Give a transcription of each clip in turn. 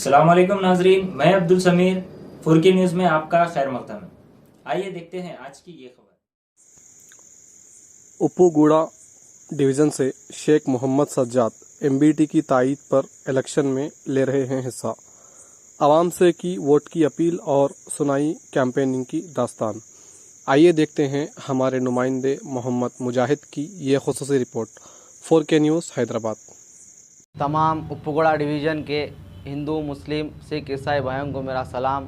अस्सलाम वालेकुम नाजरीन, मैं अब्दुल समीर फुरकी न्यूज़ में आपका खैर मकदम है। आइए देखते हैं आज की ये खबर। उप्पुगुड़ा डिवीज़न से शेख मोहम्मद सज्जाद एमबीटी की तायीद पर इलेक्शन में ले रहे हैं हिस्सा। आवाम से की वोट की अपील और सुनाई कैंपेनिंग की दास्तान। आइए देखते हैं हमारे नुमाइंदे मोहम्मद मुजाहिद की ये खुसूसी रिपोर्ट। 4K news Hyderabad. तमाम उप्पुगुड़ा डिवीज़न के हिंदू मुस्लिम सिख ईसाई भाइयों को मेरा सलाम।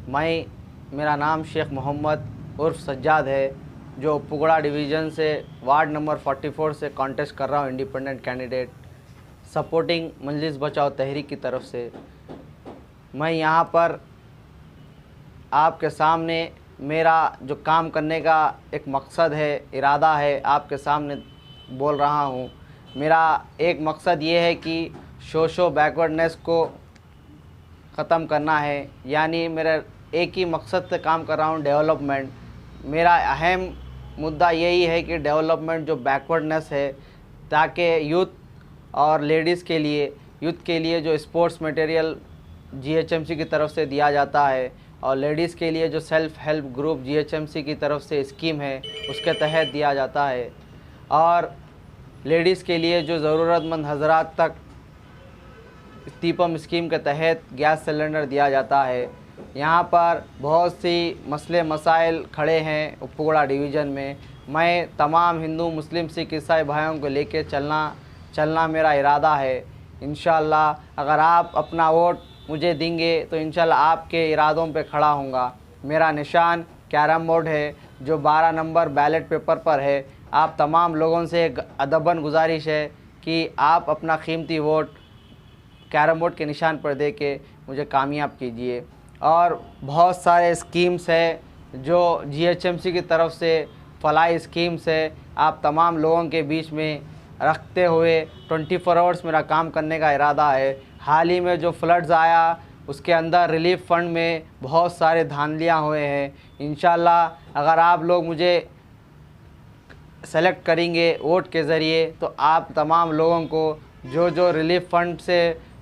मेरा नाम शेख मोहम्मद उर्फ सज्जाद है, जो उप्पुगुड़ा डिवीज़न से वार्ड नंबर 44 से कॉन्टेस्ट कर रहा हूँ, इंडिपेंडेंट कैंडिडेट सपोर्टिंग मजलिस बचाओ तहरीक की तरफ से। मैं यहाँ पर आपके सामने मेरा जो काम करने का एक मकसद है, इरादा है, आपके सामने बोल रहा हूँ। मेरा एक मकसद ये है कि सोशो बैकवर्डनेस को ख़त्म करना है, यानी मेरा एक ही मकसद से काम कर रहा हूँ, डेवलपमेंट। मेरा अहम मुद्दा यही है कि डेवलपमेंट जो बैकवर्डनेस है, ताकि यूथ और लेडीज़ के लिए जो स्पोर्ट्स मटेरियल जीएचएमसी की तरफ से दिया जाता है, और लेडीज़ के लिए जो सेल्फ़ हेल्प ग्रुप जीएचएमसी की तरफ से स्कीम है उसके तहत दिया जाता है, और लेडीज़ के लिए जो ज़रूरतमंद हजरात तक दीपम स्कीम के तहत गैस सिलेंडर दिया जाता है। यहाँ पर बहुत सी मसले मसाइल खड़े हैं उप्पुगुड़ा डिवीज़न में। मैं तमाम हिंदू मुस्लिम सिख ईसाई भाइयों को लेके चलना मेरा इरादा है। इंशाअल्लाह अगर आप अपना वोट मुझे देंगे तो इंशाअल्लाह आपके इरादों पे खड़ा होऊंगा। मेरा निशान कैरम बोर्ड है, जो 12 नंबर बैलेट पेपर पर है। आप तमाम लोगों से एक अदबन गुजारिश है कि आप अपना कीमती वोट कैरम बोर्ड के निशान पर दे के मुझे कामयाब कीजिए। और बहुत सारे स्कीम्स है जो जीएचएमसी की तरफ से फलाई स्कीम्स है, आप तमाम लोगों के बीच में रखते हुए 24 आवर्स मेरा काम करने का इरादा है। हाल ही में जो फ्लड्स आया उसके अंदर रिलीफ फ़ंड में बहुत सारे धांधलियाँ हुए हैं। इंशाल्लाह अगर आप लोग मुझे सेलेक्ट करेंगे वोट के ज़रिए तो आप तमाम लोगों को जो रिलीफ फ़ंड से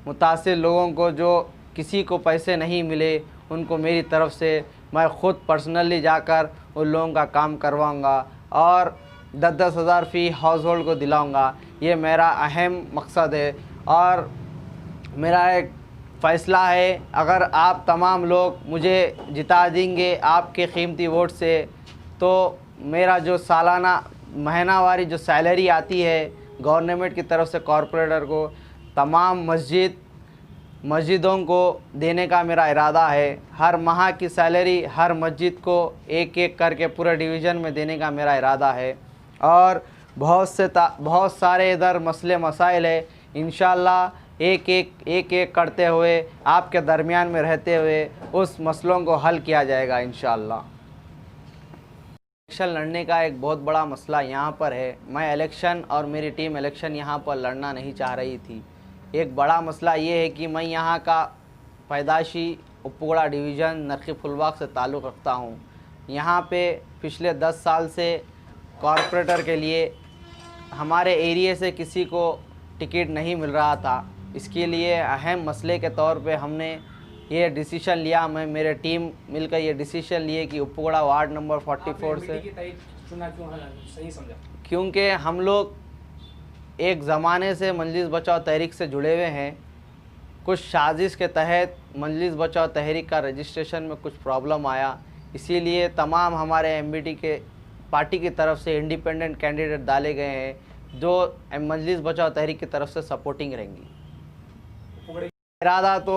मुतासिर लोगों को जो किसी को पैसे नहीं मिले, उनको मेरी तरफ से मैं ख़ुद पर्सनली जाकर उन लोगों का काम करवाऊँगा और 10-10 हज़ार फ़ी हाउस होल्ड को दिलाऊँगा। ये मेरा अहम मकसद है और मेरा एक फ़ैसला है। अगर आप तमाम लोग मुझे जिता देंगे आपके कीमती वोट से, तो मेरा जो सालाना महीनावारी जो सैलरी आती है गवर्नमेंट की तरफ से कॉरपोरेटर को, तमाम मस्जिदों को देने का मेरा इरादा है। हर माह की सैलरी हर मस्जिद को एक एक करके पूरे डिवीज़न में देने का मेरा इरादा है। और बहुत सारे इधर मसले मसाइल है, इंशाअल्लाह एक एक करते हुए आपके दरमियान में रहते हुए उस मसलों को हल किया जाएगा इंशाअल्लाह। इलेक्शन लड़ने का एक बहुत बड़ा मसला यहाँ पर है। मैं इलेक्शन और मेरी टीम इलेक्शन यहाँ पर लड़ना नहीं चाह रही थी। एक बड़ा मसला ये है कि मैं यहाँ का पैदाशी उप्पुगुड़ा डिवीज़न नरखी फुलबाग से ताल्लुक़ रखता हूँ। यहाँ पे पिछले 10 साल से कॉरपोरेटर के लिए हमारे एरिए से किसी को टिकट नहीं मिल रहा था। इसके लिए अहम मसले के तौर पे हमने ये डिसीशन लिया, मैं मेरे टीम मिलकर ये डिसीशन लिए कि उप्पुगुड़ा वार्ड नंबर 44 से चुना क्यों है, सही समझा? क्योंकि हम लोग एक ज़माने से मजलिस बचाओ तहरीक से जुड़े हुए हैं। कुछ साजिश के तहत मजलिस बचाओ तहरीक का रजिस्ट्रेशन में कुछ प्रॉब्लम आया, इसीलिए तमाम हमारे एमबीटी के पार्टी की तरफ से इंडिपेंडेंट कैंडिडेट डाले गए हैं जो मजलिस बचाओ तहरीक की तरफ से सपोर्टिंग रहेंगी। इरादा तो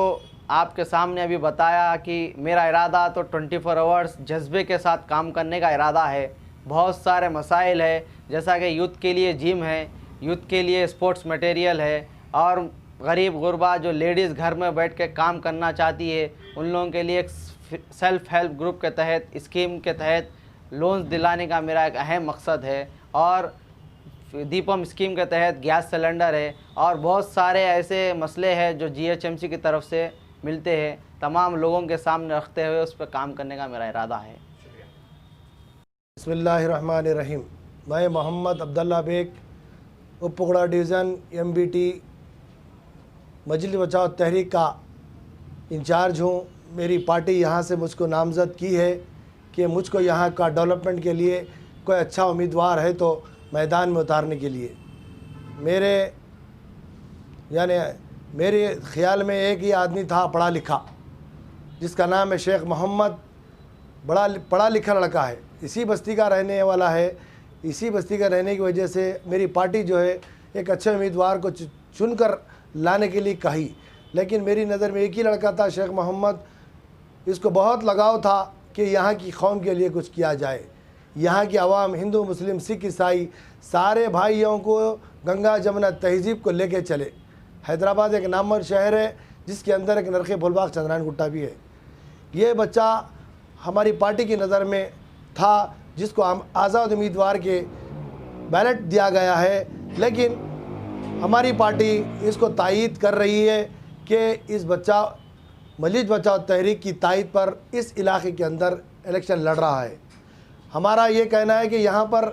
आपके सामने अभी बताया कि मेरा इरादा तो 24 आवर्स जज्बे के साथ काम करने का इरादा है। बहुत सारे मसाइल है, जैसा कि यूथ के लिए जिम है, यूथ के लिए स्पोर्ट्स मटेरियल है, और गरीब गुरबा जो लेडीज़ घर में बैठ के काम करना चाहती है उन लोगों के लिए एक सेल्फ़ हेल्प ग्रुप के तहत स्कीम के तहत लोन्स दिलाने का मेरा एक अहम मकसद है। और दीपम स्कीम के तहत गैस सिलेंडर है, और बहुत सारे ऐसे मसले हैं जो जीएचएमसी की तरफ से मिलते हैं। तमाम लोगों के सामने रखते हुए उस पर काम करने का मेरा इरादा है। बिस्मिल्लाहिर्रहमानिर्रहीम। मैं मोहम्मद अब्दुल्ला बेग उप्पुगुड़ा डिवीज़न एमबीटी मजलिस बचाओ तहरीक का इंचार्ज हूँ। मेरी पार्टी यहाँ से मुझको नामज़द की है कि मुझको यहाँ का डेवलपमेंट के लिए कोई अच्छा उम्मीदवार है तो मैदान में उतारने के लिए। मेरे ख़्याल में एक ही आदमी था पढ़ा लिखा, जिसका नाम है शेख मोहम्मद। बड़ा पढ़ा लिखा लड़का है, इसी बस्ती का रहने वाला है। इसी बस्ती का रहने की वजह से मेरी पार्टी जो है एक अच्छे उम्मीदवार को चुनकर लाने के लिए कही, लेकिन मेरी नज़र में एक ही लड़का था, शेख मोहम्मद। इसको बहुत लगाव था कि यहाँ की कौम के लिए कुछ किया जाए। यहाँ की आवाम, हिंदू मुस्लिम सिख ईसाई, सारे भाइयों को गंगा जमुना तहजीब को लेके चले। हैदराबाद एक नामवर शहर है जिसके अंदर एक नरखे फुलबाग चंद्रायन गुट्टा भी है। ये बच्चा हमारी पार्टी की नज़र में था, जिसको हम आज़ाद उम्मीदवार के बैलेट दिया गया है, लेकिन हमारी पार्टी इसको तायीद कर रही है कि इस बच्चा मजीद बचाओ तहरीक की तायीद पर इस इलाके के अंदर इलेक्शन लड़ रहा है। हमारा ये कहना है कि यहाँ पर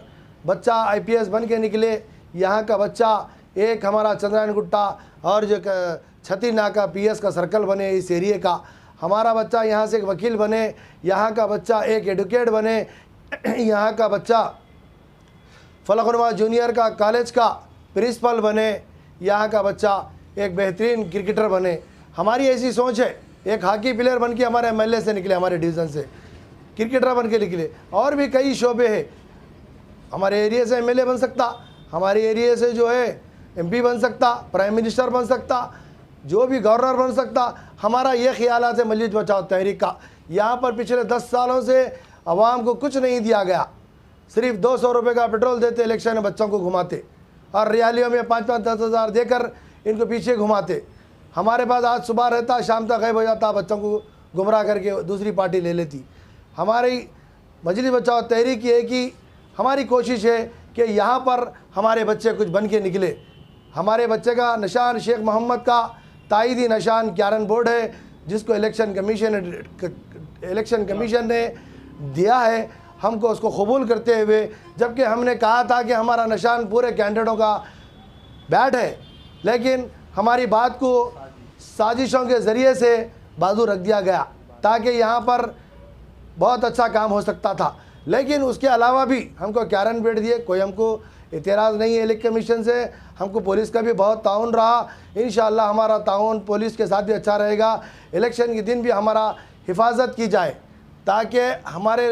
बच्चा IPS बन के निकले। यहाँ का बच्चा एक हमारा चंद्रायन गुट्टा और जो छती नाका PS का सर्कल बने इस एरिए का। हमारा बच्चा यहाँ से एक वकील बने, यहाँ का बच्चा एक एडवोकेट बने, यहाँ का बच्चा फलकुरमा जूनियर का कॉलेज का प्रिंसिपल बने, यहाँ का बच्चा एक बेहतरीन क्रिकेटर बने। हमारी ऐसी सोच है। एक हॉकी प्लेयर बन के हमारे MLA से निकले, हमारे डिवीज़न से क्रिकेटर बन के निकले। और भी कई शोबे हैं। हमारे एरिया से MLA बन सकता, हमारे एरिया से जो है MP बन सकता, प्राइम मिनिस्टर बन सकता, जो भी गवर्नर बन सकता। हमारा ये ख्याल है मजीद बचाओ तहरीक का। यहाँ पर पिछले 10 सालों से आवाम को कुछ नहीं दिया गया, सिर्फ 200 रुपये का पेट्रोल देते, इलेक्शन में बच्चों को घुमाते और रैलियों में 5-5, 10 हज़ार देकर इनको पीछे घुमाते। हमारे पास आज सुबह रहता, शाम तक गायब हो जाता, बच्चों को गुमराह करके दूसरी पार्टी ले लेती। हमारी मजलिस बचाओ तहरीक की एक ही हमारी कोशिश है कि यहाँ पर हमारे बच्चे कुछ बन के निकले। हमारे बच्चे का निशान शेख मोहम्मद का तायीदी निशान कैरन बोर्ड है, जिसको इलेक्शन कमीशन ने दिया है। हमको उसको कबूल करते हुए, जबकि हमने कहा था कि हमारा निशान पूरे कैंडिडेटों का बैट है, लेकिन हमारी बात को साजिशों के ज़रिए से बाजू रख दिया गया ताकि यहाँ पर बहुत अच्छा काम हो सकता था। लेकिन उसके अलावा भी हमको कैरन बेट दिए, कोई हमको इतराज़ नहीं है इलेक्शन कमीशन से। हमको पुलिस का भी बहुत ताउन रहा। इंशाअल्लाह हमारा ताउन पुलिस के साथ भी अच्छा रहेगा। इलेक्शन के दिन भी हमारा हिफाजत की जाए, ताकि हमारे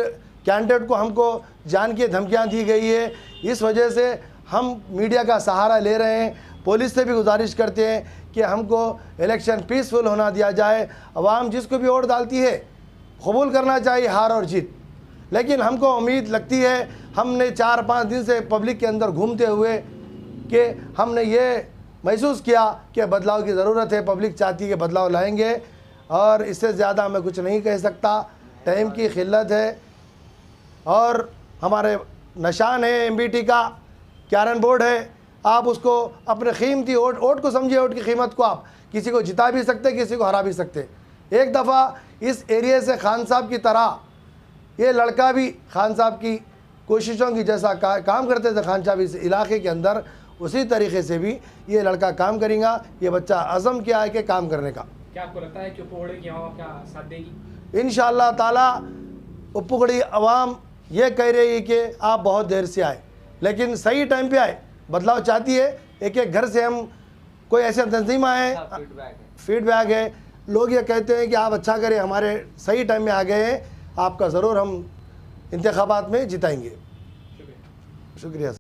कैंडिडेट को हमको जान की धमकियाँ दी गई है। इस वजह से हम मीडिया का सहारा ले रहे हैं। पुलिस से भी गुजारिश करते हैं कि हमको इलेक्शन पीसफुल होना दिया जाए। अवाम जिसको भी वोट डालती है कबूल करना चाहिए हार और जीत, लेकिन हमको उम्मीद लगती है, हमने 4-5 दिन से पब्लिक के अंदर घूमते हुए कि हमने ये महसूस किया कि बदलाव की ज़रूरत है। पब्लिक चाहती है कि बदलाव लाएंगे, और इससे ज़्यादा मैं कुछ नहीं कह सकता। टाइम की किल्लत है। और हमारे निशान है MBT का कैरन बोर्ड है। आप उसको अपने कीमती वोट को समझिए। वोट की कीमत को आप किसी को जिता भी सकते, किसी को हरा भी सकते। एक दफ़ा इस एरिया से खान साहब की तरह ये लड़का भी खान साहब की कोशिशों की जैसा काम करते थे खान साहब इस इलाके के अंदर, उसी तरीके से भी ये लड़का काम करेगा। ये बच्चा अज़म किया है कि काम करने का। क्या आपको लगता है कि उपगढ़ की आवाम क्या साथ देगी? इंशाअल्लाह ताला उपगढ़ी आवाम ये कह रही है कि आप बहुत देर से आए, लेकिन सही टाइम पे आए। बदलाव चाहती है। एक एक घर से हम कोई ऐसे तंजीम आए, फीडबैक है। लोग ये कहते हैं कि आप अच्छा करें, हमारे सही टाइम में आ गए हैं, आपका ज़रूर हम इंतखाबात में जिताएंगे। शुक्रिया।